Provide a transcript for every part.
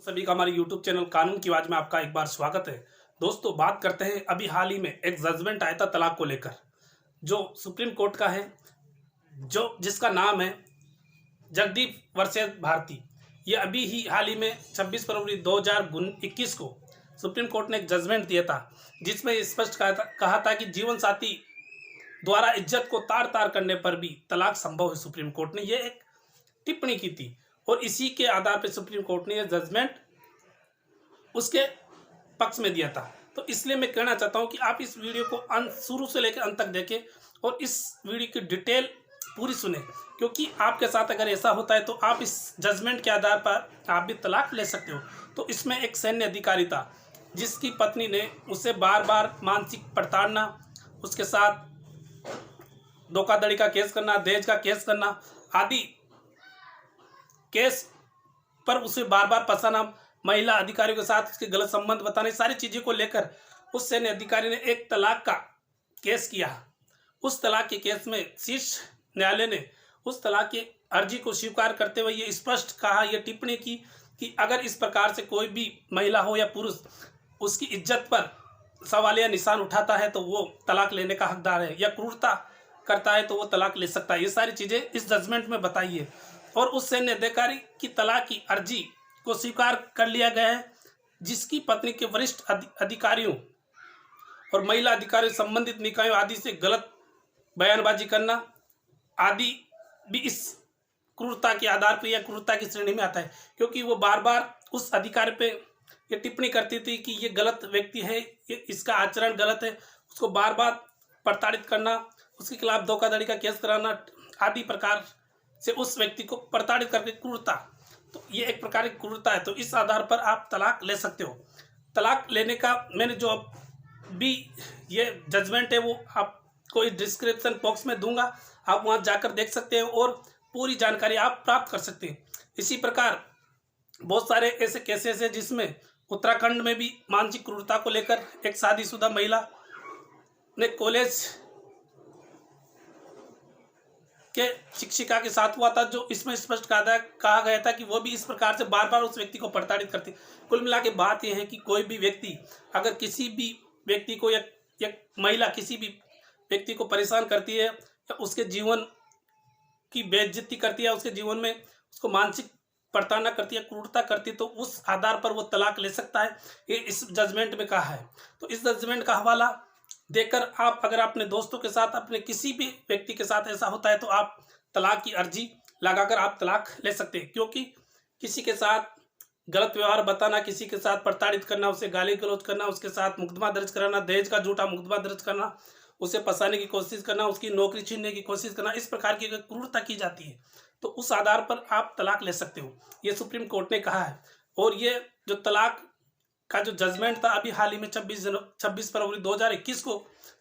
सभी का हमारे YouTube चैनल कानून की आवाज में आपका एक बार स्वागत है। दोस्तों, बात करते हैं अभी हाल ही में एक जजमेंट आया था तलाक को लेकर, जो सुप्रीम कोर्ट का है, जो जिसका नाम है जगदीप वर्सेस भारती। ये अभी ही हाल ही में 26 फरवरी 2021 को सुप्रीम कोर्ट ने एक जजमेंट दिया था, जिसमें स्पष्ट कहा था कि जीवन साथी द्वारा इज्जत को तार तार करने पर भी तलाक संभव है। सुप्रीम कोर्ट ने ये एक टिप्पणी की थी और इसी के आधार पर सुप्रीम कोर्ट ने यह जजमेंट उसके पक्ष में दिया था। तो इसलिए मैं कहना चाहता हूं कि आप इस वीडियो को शुरू से लेकर अंत तक देखें और इस वीडियो की डिटेल पूरी सुने, क्योंकि आपके साथ अगर ऐसा होता है तो आप इस जजमेंट के आधार पर आप भी तलाक ले सकते हो। तो इसमें एक सैन्य अधिकारी था जिसकी पत्नी ने उसे बार बार मानसिक प्रताड़ना, उसके साथ धोखाधड़ी का केस करना, दहेज का केस करना आदि केस पर उसे बार बार फंसाना, महिला अधिकारियों के साथ उसके गलत संबंध बताने, सारी चीज़ों को लेकर उस सैन्य अधिकारी ने एक तलाक का केस किया। उस तलाक के केस में शीर्ष न्यायालय ने उस तलाक की अर्जी को स्वीकार करते हुए ये स्पष्ट कहा, ये टिप्पणी की कि अगर इस प्रकार से कोई भी महिला हो या पुरुष उसकी इज्जत पर सवाल या निशान उठाता है तो वो तलाक लेने का हकदार है, या क्रूरता करता है तो वो तलाक ले सकता है। ये सारी चीज़ें इस जजमेंट में बताई है और उस सैन्य अधिकारी की तलाक की अर्जी को स्वीकार कर लिया गया है, जिसकी पत्नी के वरिष्ठ अधिकारियों और महिला अधिकारियों, संबंधित निकायों आदि से गलत बयानबाजी करना आदि भी इस क्रूरता के आधार पर या क्रूरता की श्रेणी में आता है, क्योंकि वो बार बार उस अधिकारी पे ये टिप्पणी करती थी कि ये गलत व्यक्ति है, ये इसका आचरण गलत है। उसको बार बार प्रताड़ित करना, उसके खिलाफ धोखाधड़ी का केस कराना आदि प्रकार से उस व्यक्ति को प्रताड़ित करके क्रूरता, तो ये एक प्रकार की क्रूरता है। तो इस आधार पर आप तलाक ले सकते हो। तलाक लेने का मैंने जो भी ये जजमेंट है वो आपको इस डिस्क्रिप्शन बॉक्स में दूंगा, आप वहां जाकर देख सकते हैं और पूरी जानकारी आप प्राप्त कर सकते हैं। इसी प्रकार बहुत सारे ऐसे केसेस हैं जिसमें उत्तराखंड में भी मानसिक क्रूरता को लेकर एक शादीशुदा महिला ने कॉलेज के शिक्षिका के साथ हुआ था, जो इसमें स्पष्ट कहा गया था कि वो भी इस प्रकार से बार बार उस व्यक्ति को प्रताड़ित करती। कुल मिला के बात यह है कि कोई भी व्यक्ति अगर किसी भी व्यक्ति को या महिला किसी भी व्यक्ति को परेशान करती है या उसके जीवन की बेइज्जती करती है, उसके जीवन में उसको मानसिक प्रताड़ना करती है, क्रूरता करती है, तो उस आधार पर वो तलाक ले सकता है। ये इस जजमेंट में कहा है। तो इस जजमेंट का हवाला देकर आप अगर अपने दोस्तों के साथ, अपने किसी भी व्यक्ति के साथ ऐसा होता है तो आप तलाक की अर्जी लगाकर आप तलाक ले सकते हैं, क्योंकि किसी के साथ गलत व्यवहार बताना, किसी के साथ प्रताड़ित करना, उसे गाली गलौज करना, उसके साथ मुकदमा दर्ज कराना, दहेज का झूठा मुकदमा दर्ज करना, उसे फंसाने की कोशिश करना, उसकी नौकरी छीनने की कोशिश करना, इस प्रकार की क्रूरता की जाती है तो उस आधार पर आप तलाक ले सकते हो। ये सुप्रीम कोर्ट ने कहा है। और ये जो तलाक का जो जजमेंट था अभी हाल ही में 26 फरवरी 2021 को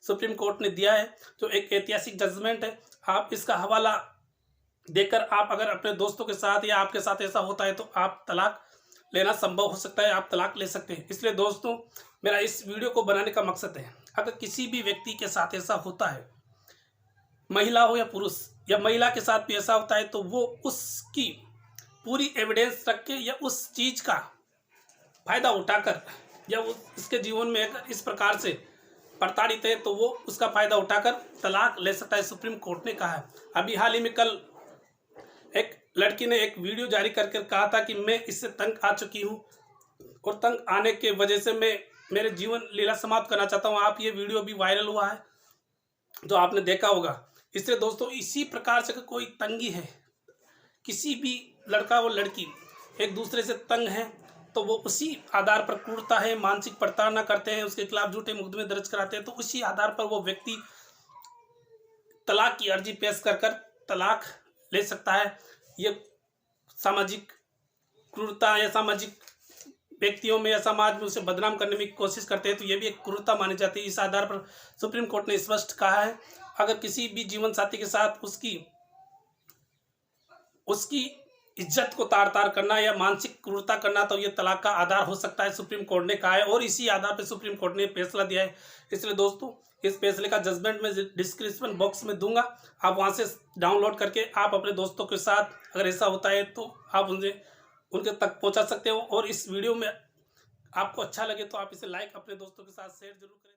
सुप्रीम कोर्ट ने दिया है, जो एक ऐतिहासिक जजमेंट है। आप इसका हवाला देकर आप अगर अपने दोस्तों के साथ या आपके साथ ऐसा होता है तो आप तलाक लेना संभव हो सकता है, आप तलाक ले सकते हैं। इसलिए दोस्तों, मेरा इस वीडियो को बनाने का मकसद है, अगर किसी भी व्यक्ति के साथ ऐसा होता है, महिला हो या पुरुष, या महिला के साथ भी ऐसा होता है, तो वो उसकी पूरी एविडेंस रख के या उस चीज़ का फायदा उठाकर, या वो इसके जीवन में अगर इस प्रकार से प्रताड़ित है तो वो उसका फायदा उठाकर तलाक ले सकता है, सुप्रीम कोर्ट ने कहा है। अभी हाल ही में कल एक लड़की ने एक वीडियो जारी करके कहा था कि मैं इससे तंग आ चुकी हूँ और तंग आने के वजह से मैं मेरे जीवन लीला समाप्त करना चाहता हूँ। आप ये वीडियो भी वायरल हुआ है, जो आपने देखा होगा। इससे दोस्तों, इसी प्रकार से कोई तंगी है, किसी भी लड़का और लड़की एक दूसरे से तंग है, तो वो उसी आधार पर क्रूरता है, मानसिक प्रताड़ना करते हैं, उसके खिलाफ झूठे मुकदमे दर्ज कराते हैं, तो उसी आधार पर वो व्यक्ति तलाक की अर्जी पेश कर तलाक ले सकता है। ये सामाजिक क्रूरता या सामाजिक व्यक्तियों में या समाज में उसे बदनाम करने की कोशिश करते हैं, तो ये भी एक क्रूरता मानी जाती है। इस आधार पर सुप्रीम कोर्ट ने स्पष्ट कहा है, अगर किसी भी जीवन साथी के साथ उसकी इज्जत को तार तार करना या मानसिक क्रूरता करना, तो ये तलाक का आधार हो सकता है, सुप्रीम कोर्ट ने कहा है। और इसी आधार पर सुप्रीम कोर्ट ने फैसला दिया है। इसलिए दोस्तों, इस फैसले का जजमेंट मैं डिस्क्रिप्शन बॉक्स में दूंगा, आप वहां से डाउनलोड करके आप अपने दोस्तों के साथ अगर ऐसा होता है तो आप उनसे उनके तक पहुंचा सकते हो। और इस वीडियो में आपको अच्छा लगे तो आप इसे लाइक, अपने दोस्तों के साथ शेयर जरूर करें।